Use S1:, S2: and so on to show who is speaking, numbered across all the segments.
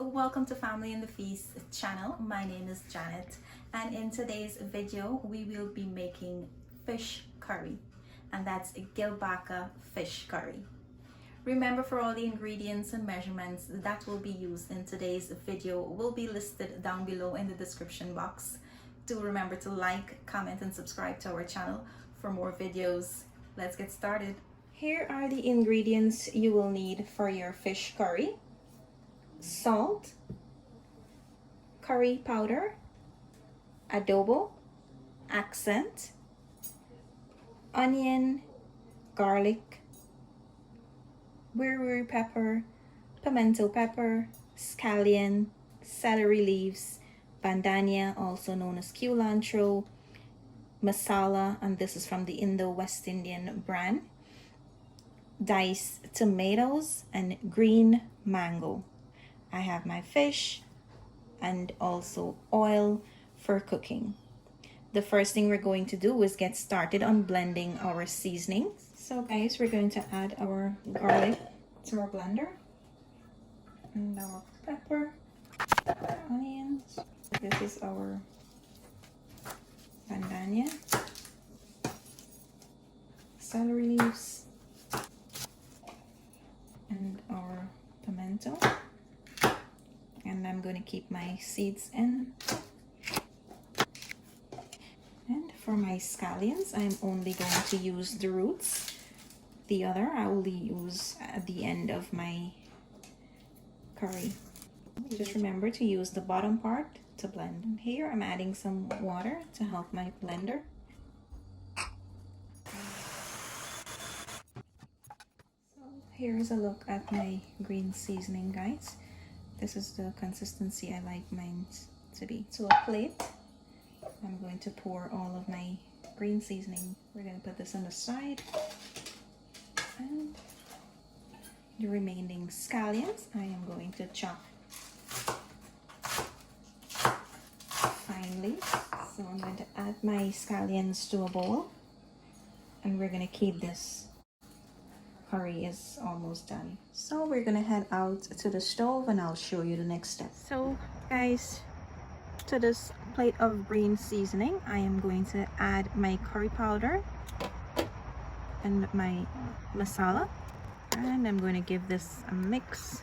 S1: welcome to Family in the Feast channel. My name is Janet, and in today's video we will be making fish curry, and that's a Gilbaka fish curry. Remember, for all the ingredients and measurements that will be used in today's video will be listed down below in the description box. Do remember to like, comment and subscribe to our channel for more videos. Let's get started. Here are the ingredients you will need for your fish curry: salt, curry powder, adobo, accent, onion, garlic, Wiri pepper, pimento pepper, scallion, celery leaves, Bandania, also known as Culantro, Masala, and this is from the Indo-West Indian brand, diced tomatoes, and green mango. I have my fish and also oil for cooking. The first thing we're going to do is get started on blending our seasonings. So guys, we're going to add our garlic to our blender and our pepper, onions. This is our Bandania, celery leaves, and our pimento. And I'm going to keep my seeds in. And for my scallions, I'm only going to use the roots. The other I will use at the end of my curry. Just remember to use the bottom part to blend. And here I'm adding some water to help my blender. So here's a look at my green seasoning, guys. This is the consistency I like mine to be. To a plate, I'm going to pour all of my green seasoning. We're going to put this on the side. And the remaining scallions, I am going to chop finely. So I'm going to add my scallions to a bowl. And we're going to keep this. Curry is almost done. So we're gonna head out to the stove and I'll show you the next step. So guys, to this plate of green seasoning, I am going to add my curry powder and my masala, and I'm going to give this a mix.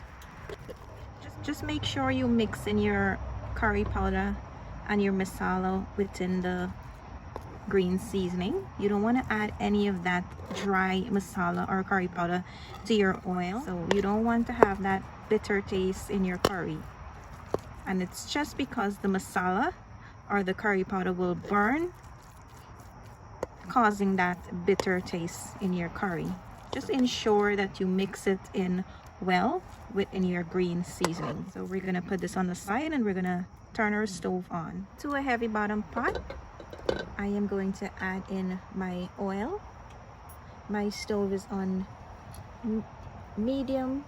S1: Just make sure you mix in your curry powder and your masala within the green seasoning. You don't want to add any of that dry masala or curry powder to your oil, so you don't want to have that bitter taste in your curry. And it's just because the masala or the curry powder will burn, causing that bitter taste in your curry. Just ensure that you mix it in well within your green seasoning. So we're gonna put this on the side and we're gonna turn our stove on. To a heavy bottom pot, I am going to add in my oil. My stove is on medium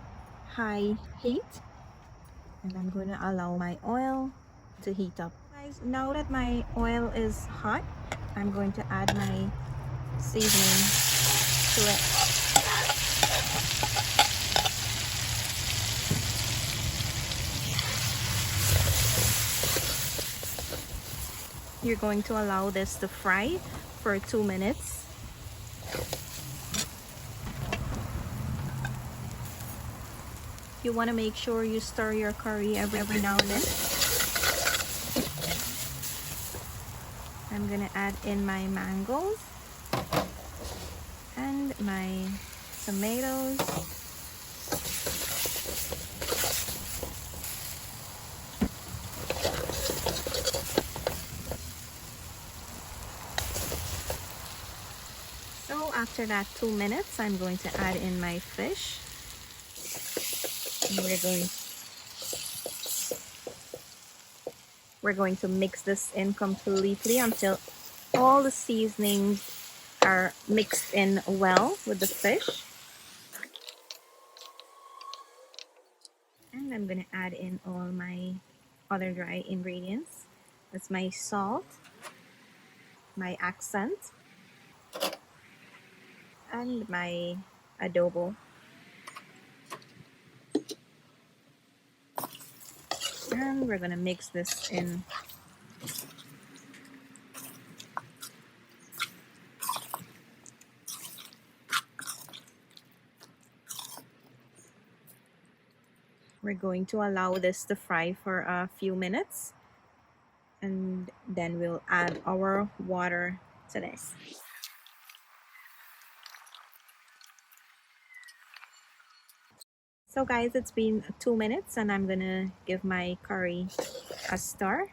S1: high heat, and I'm going to allow my oil to heat up. Guys, now that my oil is hot, I'm going to add my seasoning to it. You're going to allow this to fry for 2 minutes. You want to make sure you stir your curry every now and then. I'm going to add in my mangoes and my tomatoes. After that 2 minutes, I'm going to add in my fish. And we're going to mix this in completely until all the seasonings are mixed in well with the fish. And I'm going to add in all my other dry ingredients. That's my salt, my accent, and my adobo. And we're gonna mix this in. We're going to allow this to fry for a few minutes, and then we'll add our water to this. So guys, it's been 2 minutes and I'm gonna give my curry a stir.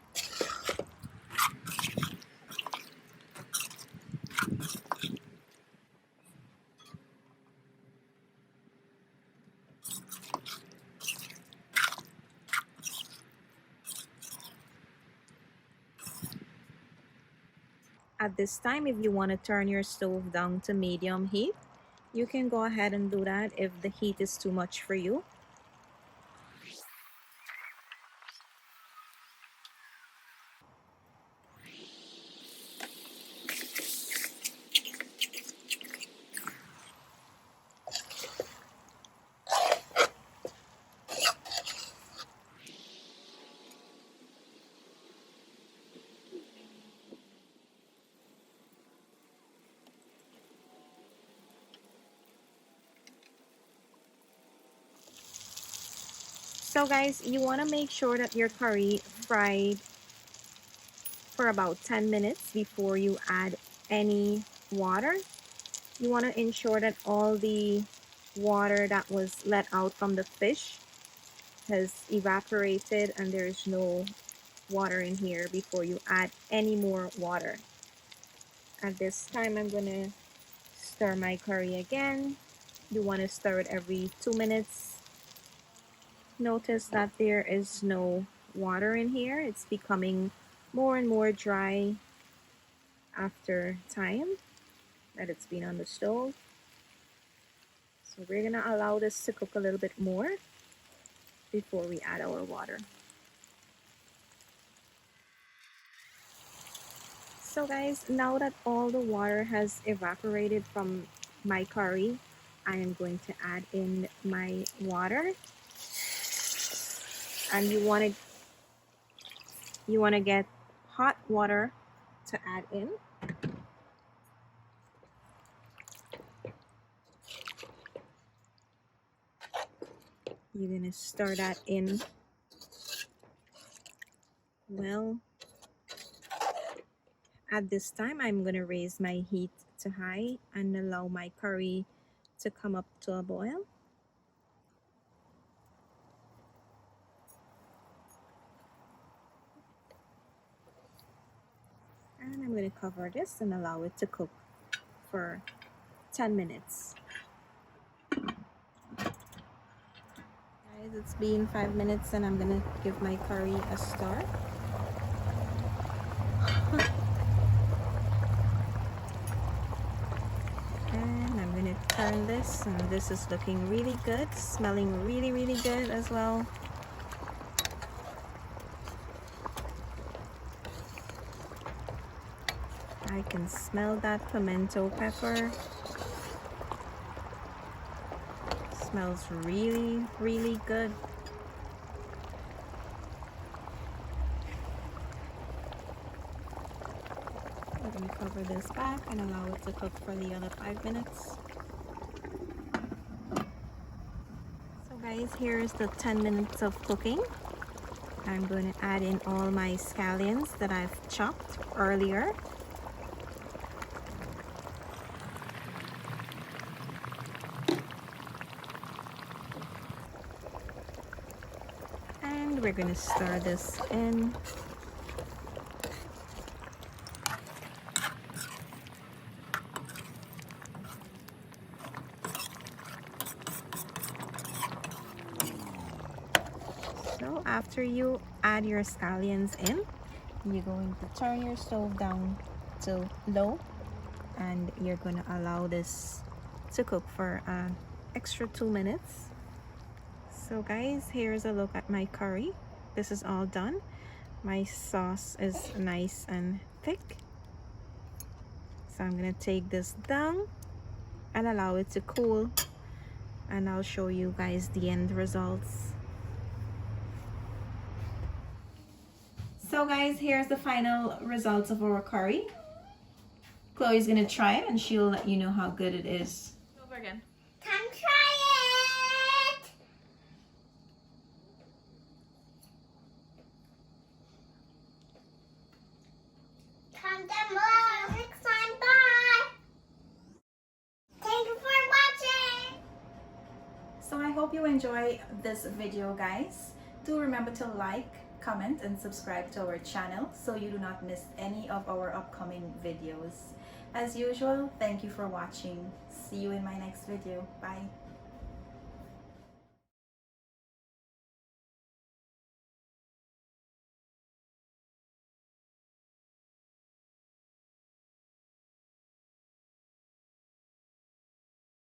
S1: At this time, if you want to turn your stove down to medium heat, you can go ahead and do that if the heat is too much for you. So guys, you want to make sure that your curry fried for about 10 minutes before you add any water. You want to ensure that all the water that was let out from the fish has evaporated and there is no water in here before you add any more water. At this time, I'm going to stir my curry again. You want to stir it every 2 minutes. Notice that there is no water in here. It's becoming more and more dry after time that it's been on the stove. So we're gonna allow this to cook a little bit more before we add our water. So guys, now that all the water has evaporated from my curry, I am going to add in my water. And you want to get hot water to add in. You're going to stir that in well. At this time, I'm going to raise my heat to high and allow my curry to come up to a boil. And I'm going to cover this and allow it to cook for 10 minutes. Guys, it's been 5 minutes and I'm going to give my curry a stir. And I'm going to turn this, and this is looking really good, smelling really, really good as well. I can smell that pimento pepper. Smells really, really good. We're going to cover this back and allow it to cook for the other 5 minutes. So guys, here's the 10 minutes of cooking. I'm going to add in all my scallions that I've chopped earlier. And we're going to stir this in. So after you add your scallions in, you're going to turn your stove down to low, and you're going to allow this to cook for an extra 2 minutes. So guys, here's a look at my curry. This is all done. My sauce is nice and thick. So I'm going to take this down and allow it to cool, and I'll show you guys the end results. So guys, here's the final results of our curry. Chloe's gonna try it and she'll let you know how good it is. Over again.
S2: Come try it! Comment down below. Next time, bye! Thank you for watching!
S1: So I hope you enjoy this video, guys. Do remember to like, comment, and subscribe to our channel so you do not miss any of our upcoming videos. As usual, thank you for watching. See you in my next video. Bye.